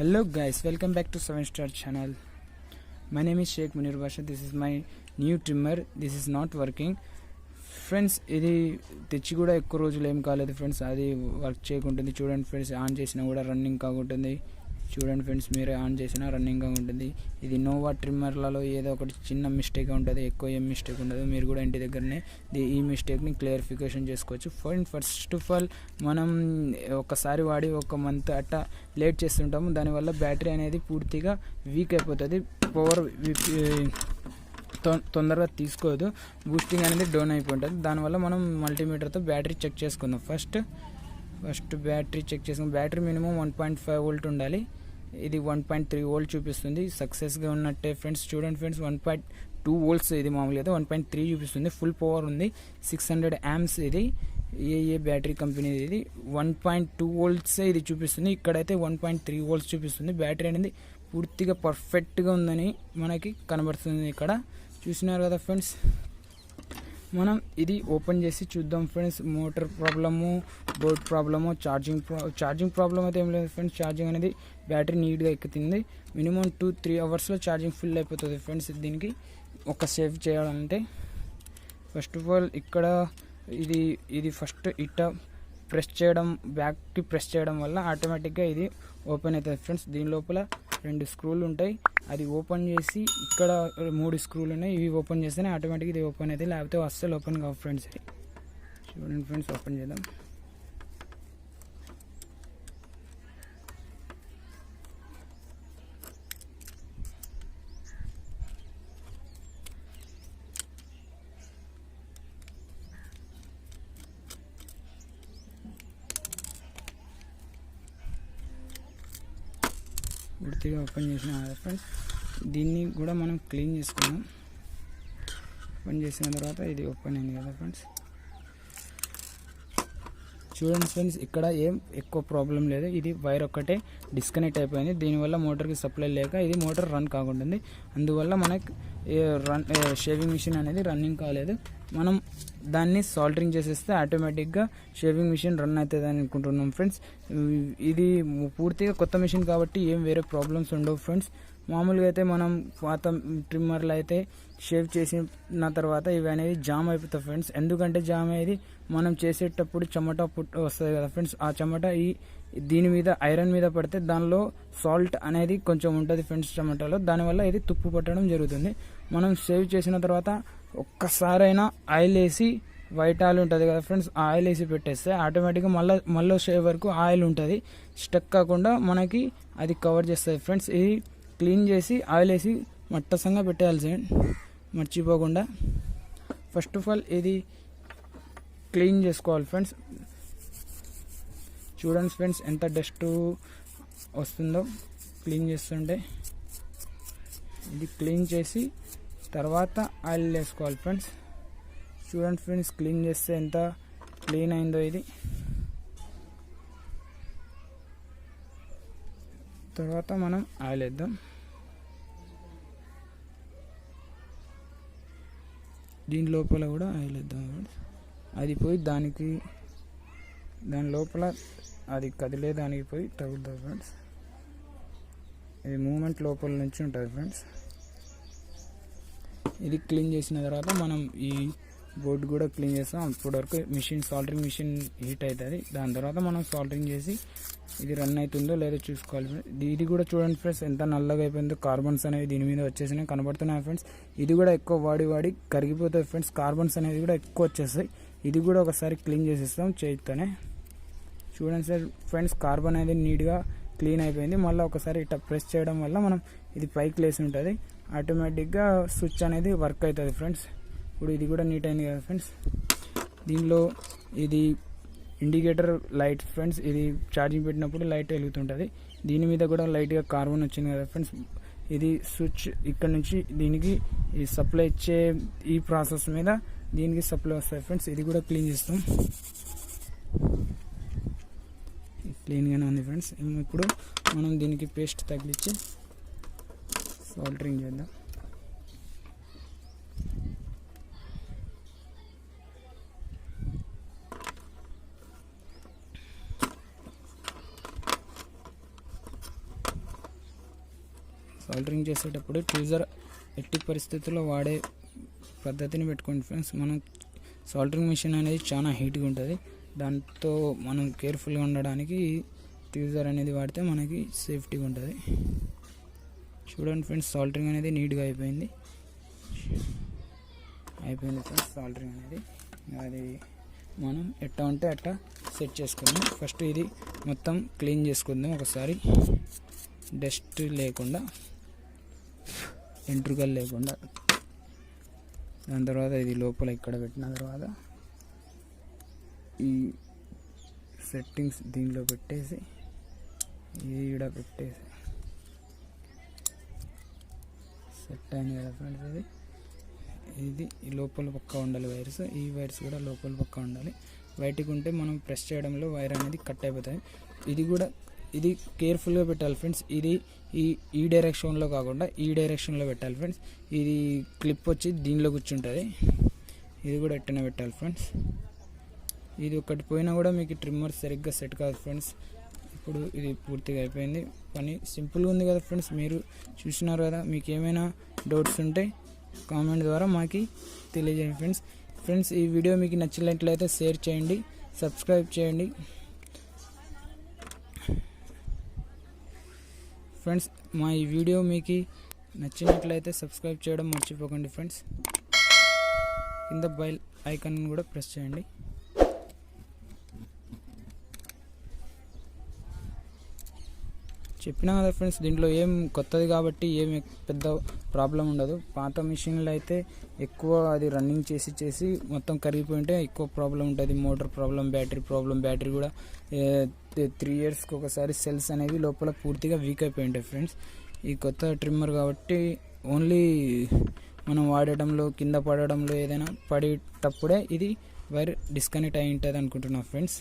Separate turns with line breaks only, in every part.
Hello guys, welcome back to 7 Star channel. My name is Sheikh Munir Basha. This is my new trimmer. This is not working. Friends ఇది తెచ్చి కూడా ఎక్కువ రోజులు ఏం కాలేదు friends. అది వర్క్ చేయకుంటుంది. చూడండి ఫ్రెండ్స్, ఆన్ చేసినా కూడా రన్నింగ్ కాకుంటుంది. చూడండి ఫ్రెండ్స్, మీరే ఆన్ చేసినా రన్నింగ్ ఉంటుంది. ఇది నోవా ట్రిమ్మర్లలో ఏదో ఒకటి చిన్న మిస్టేక్ ఉంటుంది, ఎక్కువ ఏం మిస్టేక్ ఉండదు. మీరు కూడా ఇంటి దగ్గరనే ఈ మిస్టేక్ని క్లియరిఫికేషన్ చేసుకోవచ్చు. ఫస్ట్ ఆఫ్ ఆల్ మనం ఒకసారి వాడి ఒక మంత్ అట్టా లేట్ చేస్తుంటాము. దానివల్ల బ్యాటరీ అనేది పూర్తిగా వీక్ అయిపోతుంది. పవర్ తొందరగా తీసుకోదు, బూస్టింగ్ అనేది డౌన్ అయిపోతుంది. దానివల్ల మనం మల్టీమీటర్తో బ్యాటరీ చెక్ చేసుకుందాం. ఫస్ట్ బ్యాటరీ చెక్ చేసుకుందాం. బ్యాటరీ మినిమం 1.5 వోల్ట్ ఉండాలి. ఇది 1.3 వోల్ట్ చూపిస్తుంది. సక్సెస్గా ఉన్నట్టే ఫ్రెండ్స్. చూడండి ఫ్రెండ్స్, 1.2 వోల్ట్స్ ఇది మామూలుగా అయితే 1.3 చూపిస్తుంది. ఫుల్ పవర్ ఉంది. 600 amps ఇది. ఏ బ్యాటరీ కంపెనీ ఇది. 1.2 వోల్ట్స్ ఇది చూపిస్తుంది. ఇక్కడైతే 1.3 వోల్ట్స్ చూపిస్తుంది. బ్యాటరీ అనేది పూర్తిగా పర్ఫెక్ట్గా ఉందని మనకి కనబడుతుంది. ఇక్కడ చూసినారు కదా ఫ్రెండ్స్. మనం ఇది ఓపెన్ చేసి చూద్దాం friends. Motor problem, board problem, charging problem అయితే ఏం లేదు ఫ్రెండ్స్. ఛార్జింగ్ అనేది బ్యాటరీ నీట్గా ఎక్కుతుంది. మినిమం 2-3 అవర్స్లో ఛార్జింగ్ ఫుల్ అయిపోతుంది ఫ్రెండ్స్. దీనికి ఒక సేవ్ చేయాలంటే ఫస్ట్ ఆఫ్ ఆల్ ఇక్కడ ఇది ఫస్ట్ ఇట్ట ప్రెస్ చేయడం, బ్యాక్కి ప్రెస్ చేయడం వల్ల ఆటోమేటిక్గా ఇది ఓపెన్ అవుతుంది ఫ్రెండ్స్. దీని లోపల 2 స్క్రూలు ఉంటాయి. అది ఓపెన్ చేసి ఇక్కడ 3 స్క్రూలు ఉన్నాయి. ఇవి ఓపెన్ చేస్తేనే ఆటోమేటిక్గా ఇది ఓపెన్ అవుతుంది, లేకపోతే అస్సలు ఓపెన్ కావు ఫ్రెండ్స్. చూడండి ఫ్రెండ్స్, ఓపెన్ చేద్దాం. పూర్తిగా ఓపెన్ చేసిన ఫ్రెండ్స్. దీన్ని కూడా మనం క్లీన్ చేసుకున్నాం. ఓపెన్ చేసిన తర్వాత ఇది ఓపెన్ అయింది కదా ఫ్రెండ్స్. చూడండి ఫ్రెండ్స్, ఇక్కడ ఏం ఎక్కువ ప్రాబ్లం లేదు. ఇది వైర్ ఒక్కటే డిస్కనెక్ట్ అయిపోయింది. దీనివల్ల మోటార్కి సప్లై లేక ఇది మోటార్ రన్ కాకుంటుంది. అందువల్ల మనకి షేవింగ్ మిషన్ అనేది రన్నింగ్ కాలేదు. మనం దాన్ని సాల్టరింగ్ చేసేస్తే ఆటోమేటిక్గా షేవింగ్ మిషన్ రన్ అవుతుంది అని అనుకుంటున్నాం ఫ్రెండ్స్. ఇది పూర్తిగా కొత్త మిషన్ కాబట్టి ఏం వేరే ప్రాబ్లమ్స్ ఉండవు ఫ్రెండ్స్. మామూలుగా అయితే మనం పాత ట్రిమ్మర్లు అయితే షేవ్ చేసిన తర్వాత ఇవి అనేది జామ్ అయిపోతాయి ఫ్రెండ్స్. ఎందుకంటే జామ్ అయ్యేది మనం చేసేటప్పుడు చెమట వస్తుంది కదా ఫ్రెండ్స్. ఆ చెమట దీని మీద ఐరన్ మీద పడితే దానిలో సాల్ట్ అనేది కొంచెం ఉంటుంది ఫ్రెండ్స్ చెమటలో. దానివల్ల ఇది తుప్పు పట్టడం జరుగుతుంది. మనం షేవ్ చేసిన తర్వాత ఒక్కసారైనా ఆయిల్ వేసి, వైట్ ఆయిల్ ఉంటుంది కదా ఫ్రెండ్స్, ఆ ఆయిల్ వేసి పెట్టేస్తే ఆటోమేటిక్గా మళ్ళీ షేవ్ వరకు ఆయిల్ ఉంటుంది. స్టక్ కాకుండా మనకి అది కవర్ చేస్తుంది ఫ్రెండ్స్. ఇది క్లీన్ చేసి ఆయిల్ వేసి మట్టసంగా పెట్టేయాల్సి మర్చిపోకుండా. ఫస్ట్ ఆఫ్ ఆల్ ఇది క్లీన్ చేసుకోవాలి ఫ్రెండ్స్. చూడండి ఫ్రెండ్స్, ఎంత డస్ట్ వస్తుందో క్లీన్ చేస్తుంటే. ఇది క్లీన్ చేసి తర్వాత ఆయిల్ వేసుకోవాలి ఫ్రెండ్స్. చూడండి ఫ్రెండ్స్, క్లీన్ చేస్తే ఎంత క్లీన్ అయిందో ఇది. తర్వాత మనం ఆయిల్ వేద్దాం. దీని లోపల కూడా ఆయిల్ వేద్దాం ఫ్రెండ్స్. అది పోయి దాని లోపల అది కదిలే దానికి పోయి తగులుతుంది ఫ్రెండ్స్. ఇది మూమెంట్ లోపల నుంచి ఉంటుంది ఫ్రెండ్స్. ఇది క్లీన్ చేసిన తర్వాత మనం ఈ బోర్డు కూడా క్లీన్ చేస్తాం. అప్పటి వరకు సాల్టరింగ్ మిషన్ హీట్ అవుతుంది. దాని తర్వాత మనం సాల్టరింగ్ చేసి ఇది రన్ అవుతుందో లేదో చూసుకోవాలి. ఇది కూడా చూడండి ఫ్రెండ్స్, ఎంత నల్లగా అయిపోయిందో. కార్బన్స్ అనేవి దీని మీద వచ్చేసినాయి, కనబడుతున్నాయి ఫ్రెండ్స్. ఇది కూడా ఎక్కువ వాడి కరిగిపోతుంది ఫ్రెండ్స్. కార్బన్స్ అనేది కూడా ఎక్కువ వచ్చేస్తాయి. ఇది కూడా ఒకసారి క్లీన్ చేసేస్తాం చేతితోనే. చూడండి సార్ ఫ్రెండ్స్, కార్బన్ అనేది నీట్గా క్లీన్ అయిపోయింది. మళ్ళీ ఒకసారి ఇట్లా ప్రెస్ చేయడం వల్ల మనం ఇది పైకి లేసి ఉంటుంది. ఆటోమేటిక్గా స్విచ్ అనేది వర్క్ అవుతుంది ఫ్రెండ్స్. ఇప్పుడు ఇది కూడా నీట్ అయింది కదా ఫ్రెండ్స్. దీనిలో ఇది ఇండికేటర్ లైట్ ఫ్రెండ్స్. ఇది ఛార్జింగ్ పెట్టినప్పుడు లైట్ వెలుగుతుంటుంది. దీని మీద కూడా లైట్గా కార్బన్ వచ్చింది కదా ఫ్రెండ్స్. ఇది స్విచ్ ఇక్కడ నుంచి దీనికి ఈ సప్లై ఇచ్చే ఈ ప్రాసెస్ మీద దీనికి సప్లై వస్తాయి ఫ్రెండ్స్. ఇది కూడా క్లీన్ చేస్తాం. క్లీన్గానే ఉంది ఫ్రెండ్స్. ఇప్పుడు మనం దీనికి పేస్ట్ తగిలించి సాల్టరింగ్ చేద్దాం. సాల్డరింగ్ చేసేటప్పుడు ట్యూజర్ ఎట్టి పరిస్థితుల్లో వాడే పద్ధతిని పెట్టుకోండి ఫ్రెండ్స్. మనం సాల్డరింగ్ మిషన్ అనేది చాలా హీట్గా ఉంటుంది, దాంతో మనం కేర్ఫుల్గా ఉండడానికి ట్యూజర్ అనేది వాడితే మనకి సేఫ్టీగా ఉంటుంది. చూడండి ఫ్రెండ్స్, సాల్డరింగ్ అనేది నీట్గా అయిపోయింది ఫ్రెండ్స్. సాల్డరింగ్ అనేది అది మనం ఎట్టా ఉంటే అట్టా సెట్ చేసుకుందాం. ఫస్ట్ ఇది మొత్తం క్లీన్ చేసుకుందాం ఒకసారి, డస్ట్ లేకుండా, ఎంట్రుకలు లేకుండా. దాని తర్వాత ఇది లోపల ఇక్కడ పెట్టిన తర్వాత ఈ సెట్టింగ్స్ దీనిలో పెట్టేసి ఈడ పెట్టేసి సెట్ అయింది కదా ఫ్రెండ్స్. ఇది ఈ లోపల పక్క ఉండాలి వైర్స్, ఈ వైర్స్ కూడా లోపల పక్క ఉండాలి. బయటికి ఉంటే మనం ప్రెస్ చేయడంలో వైర్ అనేది కట్ అయిపోతుంది. ఇది కేర్ఫుల్గా పెట్టాలి ఫ్రెండ్స్. ఇది ఈ డైరెక్షన్లో కాకుండా ఈ డైరెక్షన్లో పెట్టాలి ఫ్రెండ్స్. ఇది క్లిప్ వచ్చి దీనిలో కూర్చుంటుంది, ఇది కూడా ఎట్టనే పెట్టాలి ఫ్రెండ్స్. ఇది ఒకటి పోయినా కూడా మీకు ట్రిమ్మర్ సరిగ్గా సెట్ కాదు ఫ్రెండ్స్. ఇప్పుడు ఇది పూర్తిగా అయిపోయింది. పని సింపుల్గా ఉంది కదా ఫ్రెండ్స్, మీరు చూసినారు కదా. మీకు ఏమైనా డౌట్స్ ఉంటే కామెంట్ ద్వారా మాకు తెలియజేయండి ఫ్రెండ్స్. ఈ వీడియో మీకు నచ్చినట్లయితే షేర్ చేయండి, సబ్స్క్రైబ్ చేయండి ఫ్రెండ్స్. మా ఈ వీడియో మీకు నచ్చినట్లయితే సబ్స్క్రైబ్ చేయడం మర్చిపోకండి ఫ్రెండ్స్. కింద బెల్ ఐకాన్ కూడా ప్రెస్ చేయండి. చెప్పినా కదా ఫ్రెండ్స్, దీంట్లో ఏం కొత్తది కాబట్టి ఏం పెద్ద ప్రాబ్లం ఉండదు. పాత మిషన్లో అయితే ఎక్కువ అది రన్నింగ్ చేసి మొత్తం కరిగిపోయింటే ఎక్కువ ప్రాబ్లం ఉంటుంది. మోటార్ ప్రాబ్లం, బ్యాటరీ కూడా 3 yearsకి ఒకసారి సెల్స్ అనేవి లోపల పూర్తిగా వీక్ అయిపోయి ఉంటాయి ఫ్రెండ్స్. ఈ కొత్త ట్రిమ్మర్ కాబట్టి ఓన్లీ మనం వాడటంలో, కింద పడడంలో, ఏదైనా పడేటప్పుడే ఇది వైర్ డిస్కనెక్ట్ అయి ఉంటుంది అనుకుంటున్నా ఫ్రెండ్స్.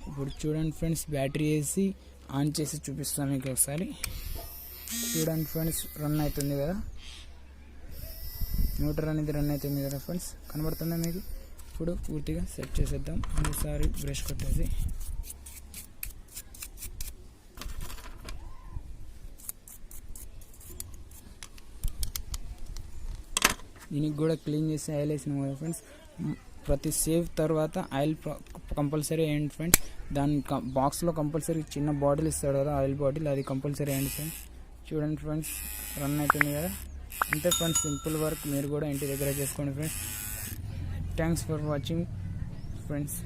ఇప్పుడు చూడండి ఫ్రెండ్స్, బ్యాటరీ వేసి ఆన్ చేసి చూపిస్తాను మీకు ఒకసారి. చూడండి ఫ్రెండ్స్, రన్ అవుతుంది కదా, మోటార్ అనేది రన్ అవుతుంది కదా ఫ్రెండ్స్, కనబడుతుందా మీకు? ఇప్పుడు పూర్తిగా సెట్ చేసేద్దాం. ఒకసారి బ్రష్ కొట్టేసి దీనికి కూడా క్లీన్ చేసి ఆయిల్ వేసినాం కదా ఫ్రెండ్స్. ప్రతి సేవ్ తర్వాత ఆయిల్ కంపల్సరీ వేయండి ఫ్రెండ్స్. దాని బాక్స్లో కంపల్సరీ చిన్న బాటిల్ ఇస్తాడు కదా, ఆయిల్ బాటిల్, అది కంపల్సరీ వేయండి ఫ్రెండ్స్. చూడండి ఫ్రెండ్స్, రన్ అవుతుంది కదా. అంతే ఫ్రెండ్స్, సింపుల్ వర్క్. మీరు కూడా ఇంటి దగ్గర చేసుకోండి friends. Thanks for watching friends.